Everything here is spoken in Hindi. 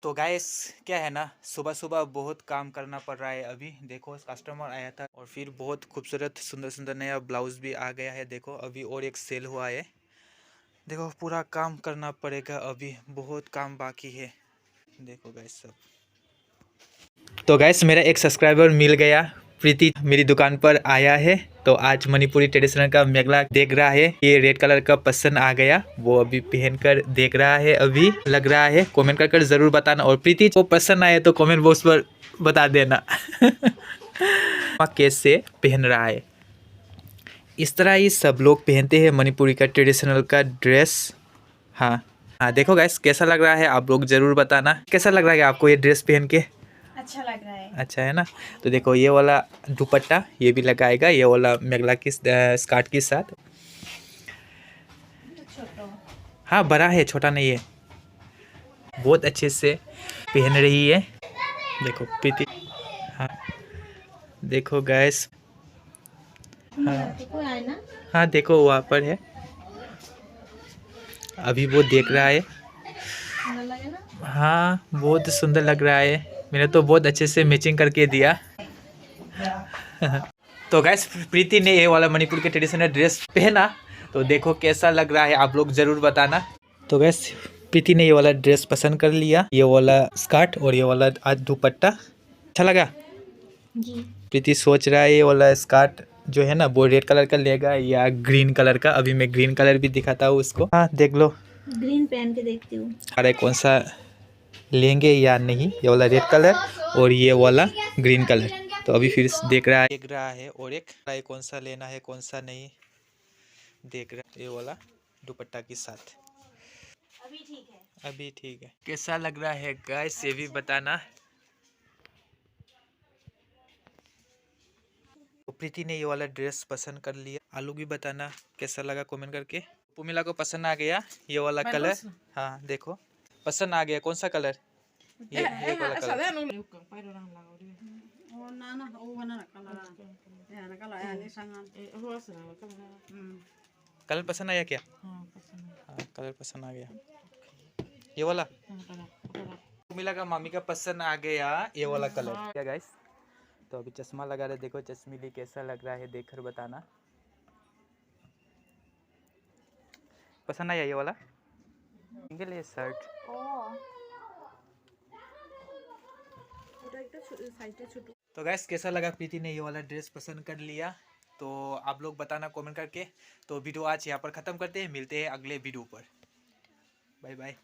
तो गाइस क्या है ना, सुबह सुबह बहुत काम करना पड़ रहा है। अभी देखो कस्टमर आया था और फिर बहुत खूबसूरत सुंदर सुंदर नया ब्लाउज भी आ गया है। देखो अभी और एक सेल हुआ है। देखो पूरा काम करना पड़ेगा, अभी बहुत काम बाकी है। देखो गाइस सब। तो गाइस मेरा एक सब्सक्राइबर मिल गया, प्रीति मेरी दुकान पर आया है। तो आज मणिपुरी ट्रेडिशनल का मेखला देख रहा है, ये रेड कलर का पसंद आ गया, वो अभी पहनकर देख रहा है। अभी लग रहा है, कमेंट कर जरूर बताना। और प्रीति को पसंद आए तो कमेंट बॉक्स पर बता देना। कैसे पहन रहा है, इस तरह ही सब लोग पहनते हैं मणिपुरी का ट्रेडिशनल का ड्रेस। हाँ हाँ, देखो गाइस कैसा लग रहा है, आप लोग जरूर बताना कैसा लग रहा है आपको ये ड्रेस पहन के। अच्छा लग रहा है। अच्छा है ना। तो देखो ये वाला दुपट्टा ये भी लगाएगा, ये वाला मेखला की स्कर्ट के साथ। छोटो हाँ बड़ा है, छोटा नहीं है। बहुत अच्छे से पहन रही है। देखो प्रीति। हाँ देखो गैस। हाँ हाँ देखो वहाँ पर है, अभी वो देख रहा है। हाँ बहुत सुंदर लग रहा है, मैंने तो बहुत अच्छे से मैचिंग करके दिया। तो गैस प्रीति ने ये वाला मणिपुर के ट्रेडिशनल ड्रेस पहना, तो देखो कैसा लग रहा है, आप लोग जरूर बताना। तो गैस प्रीति ने ये वाला ड्रेस पसंद कर लिया, ये वाला स्कर्ट और ये वाला आज दुपट्टा अच्छा लगा जी। प्रीति सोच रहा है ये वाला स्कर्ट जो है ना वो रेड कलर का लेगा या ग्रीन कलर का। अभी मैं ग्रीन कलर भी दिखाता हूँ उसको। हाँ देख लो, ग्रीन पहन के देखती हूँ अरे कौन सा लेंगे या नहीं, ये वाला रेड कलर और ये वाला ग्रीन कलर। तो अभी फिर देख रहा है और एक कौन सा लेना है कौन सा नहीं देख रहा है। ये वाला दुपट्टा के साथ अभी ठीक है। अभी ठीक है। कैसा लग रहा है गाइस ये भी बताना। तो प्रीति ने ये वाला ड्रेस पसंद कर लिया, आलू भी बताना कैसा लगा कमेंट करके। पुमिला को पसंद आ गया ये वाला कलर। हाँ देखो पसंद आ गया, कौन सा कलर, ये वाला कलर। कलर पसंद आया क्या? हाँ कलर पसंद आ गया, ये वाला पुमिला का मामी का पसंद आ गया ये वाला कलर। क्या गाइस, तो अभी चश्मा लगा रहे, देखो चश्मीली कैसा लग रहा है देखकर बताना। पसंद आया ये वाला सिंगल है शर्ट। तो गैस कैसा लगा, प्रीति ने ये वाला ड्रेस पसंद कर लिया, तो आप लोग बताना कमेंट करके। तो वीडियो आज यहाँ पर ख़त्म करते हैं, मिलते हैं अगले वीडियो पर। Bye bye.